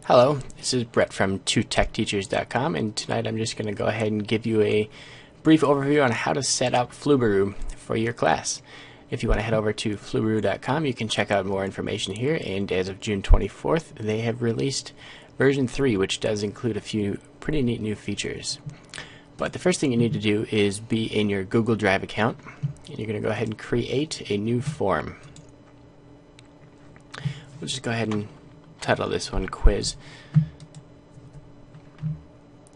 Hello, this is Brett from 2techteachers.com, and tonight I'm just going to go ahead and give you a brief overview on how to set up Flubaroo for your class. If you want to head over to Flubaroo.com, you can check out more information here, and as of June 24th, they have released version 3, which does include a few pretty neat new features. But the first thing you need to do is be in your Google Drive account, and you're going to go ahead and create a new form. We'll just go ahead and title this one quiz.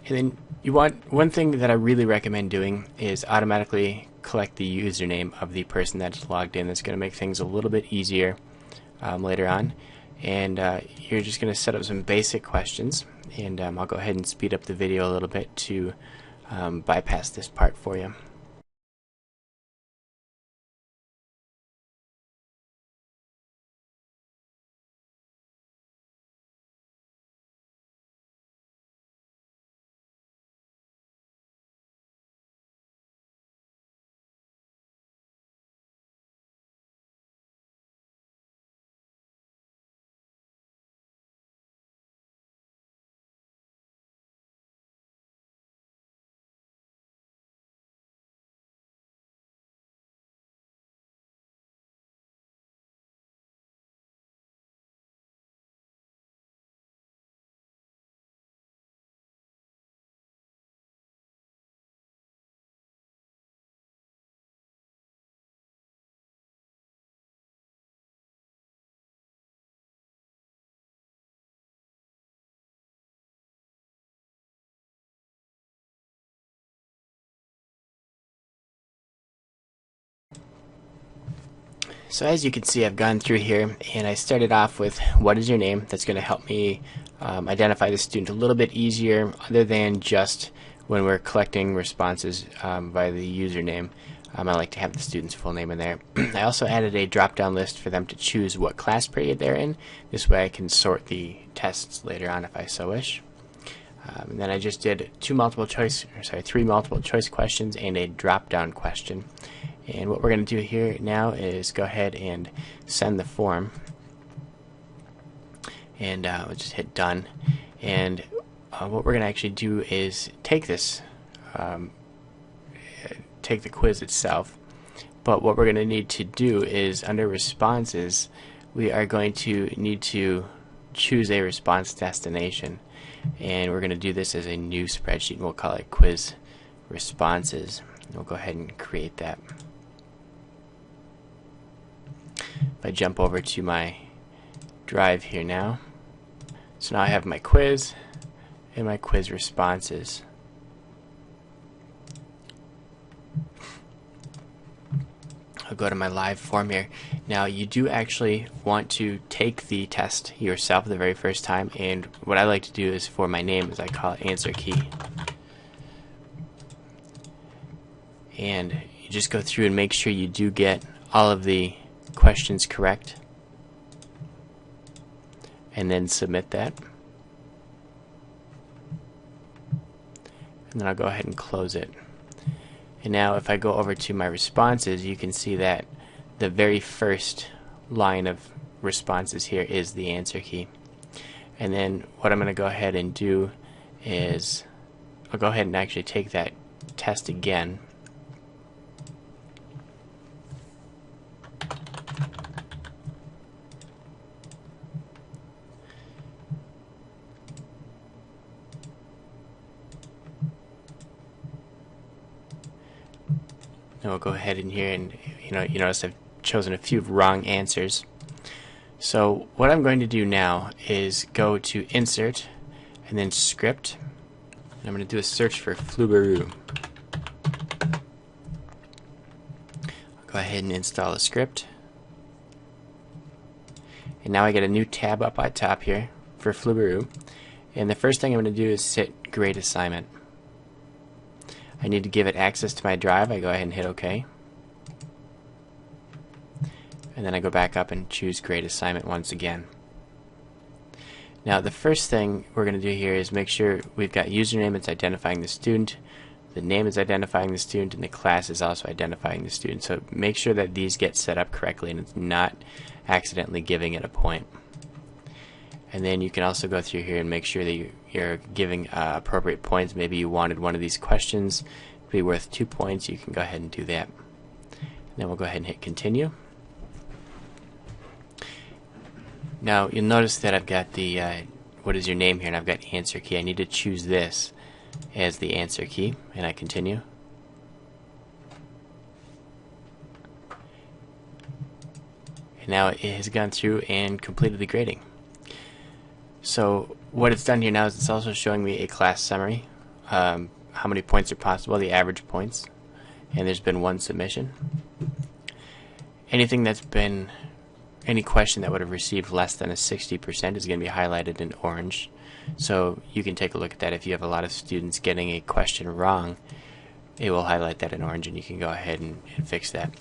And then you want, one thing that I really recommend doing is automatically collect the username of the person that's logged in. That's going to make things a little bit easier later on. And you're just going to set up some basic questions, and I'll go ahead and speed up the video a little bit to bypass this part for you. So as you can see, I've gone through here, and I started off with what is your name. That's going to help me identify the student a little bit easier, other than just when we're collecting responses by the username. I like to have the student's full name in there. I also added a drop-down list for them to choose what class period they're in. This way I can sort the tests later on if I so wish. And then I just did three multiple choice questions and a drop-down question. And what we're going to do here now is go ahead and send the form, and we'll just hit done. And what we're going to actually do is take this, take the quiz itself, but what we're going to need to do is under responses, we are going to need to choose a response destination, and we're going to do this as a new spreadsheet, and we'll call it quiz responses. We'll go ahead and create that. If I jump over to my drive here now, so now I have my quiz and my quiz responses. I'll go to my live form here. Now you do actually want to take the test yourself the very first time, and what I like to do is for my name is I call it answer key. And you just go through and make sure you do get all of the questions correct, and then submit that. And then I'll go ahead and close it. And now if I go over to my responses, you can see that the very first line of responses here is the answer key. And then what I'm going to go ahead and do is I'll go ahead and actually take that test again. Now we'll go ahead in here, and you notice I've chosen a few wrong answers. So what I'm going to do now is go to Insert and then Script, and I'm going to do a search for Flubaroo. I'll go ahead and install the script, and now I get a new tab up at top here for Flubaroo, and the first thing I'm going to do is set Grade Assignment. I need to give it access to my drive. I go ahead and hit OK. And then I go back up and choose Grade Assignment once again. Now the first thing we're going to do here is make sure we've got username that's identifying the student, the name is identifying the student, and the class is also identifying the student. So make sure that these get set up correctly and it's not accidentally giving it a point. And then you can also go through here and make sure that you're giving appropriate points. Maybe you wanted one of these questions to be worth 2 points. You can go ahead and do that. And then we'll go ahead and hit continue. Now you'll notice that I've got the what is your name here, and I've got answer key. I need to choose this as the answer key, and I continue. And now it has gone through and completed the grading. So what it's done here now is it's also showing me a class summary, how many points are possible, the average points, and there's been one submission. Anything that's been, any question that would have received less than a 60% is going to be highlighted in orange. So you can take a look at that. If you have a lot of students getting a question wrong, it will highlight that in orange, and you can go ahead and fix that.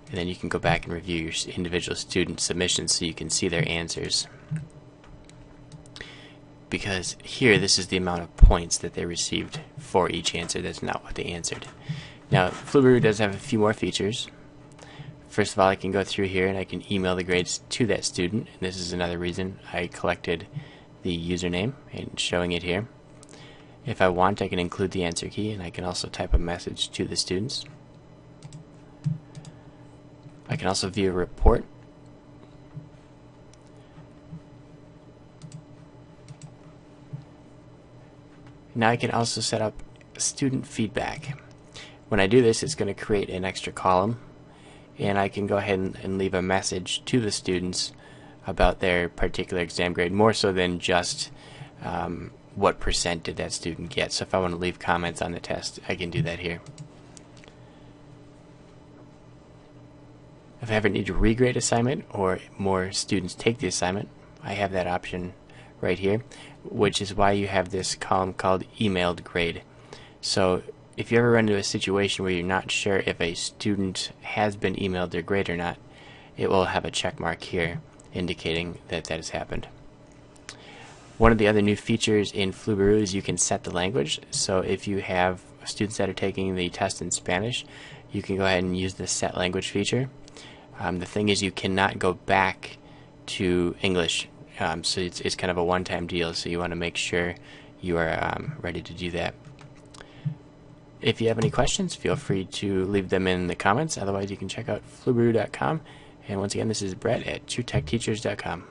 And then you can go back and review your individual student submissions so you can see their answers. Because here, this is the amount of points that they received for each answer. That's not what they answered. Now, Flubaroo does have a few more features. First of all, I can go through here and I can email the grades to that student. And this is another reason I collected the username and showing it here. If I want, I can include the answer key, and I can also type a message to the students. I can also view a report. Now I can also set up student feedback. When I do this, it's going to create an extra column, and I can go ahead and leave a message to the students about their particular exam grade, more so than just what percent did that student get. So if I want to leave comments on the test, I can do that here. If I ever need to regrade assignment or more students take the assignment, I have that option right here, which is why you have this column called emailed grade. So if you ever run into a situation where you're not sure if a student has been emailed their grade or not, it will have a check mark here indicating that that has happened. One of the other new features in Flubaroo is you can set the language. So if you have students that are taking the test in Spanish, you can go ahead and use the set language feature. The thing is, you cannot go back to English, so it's kind of a one-time deal, so you want to make sure you are ready to do that. If you have any questions, feel free to leave them in the comments. Otherwise, you can check out flubaroo.com. And once again, this is Brett at TrueTechTeachers.com.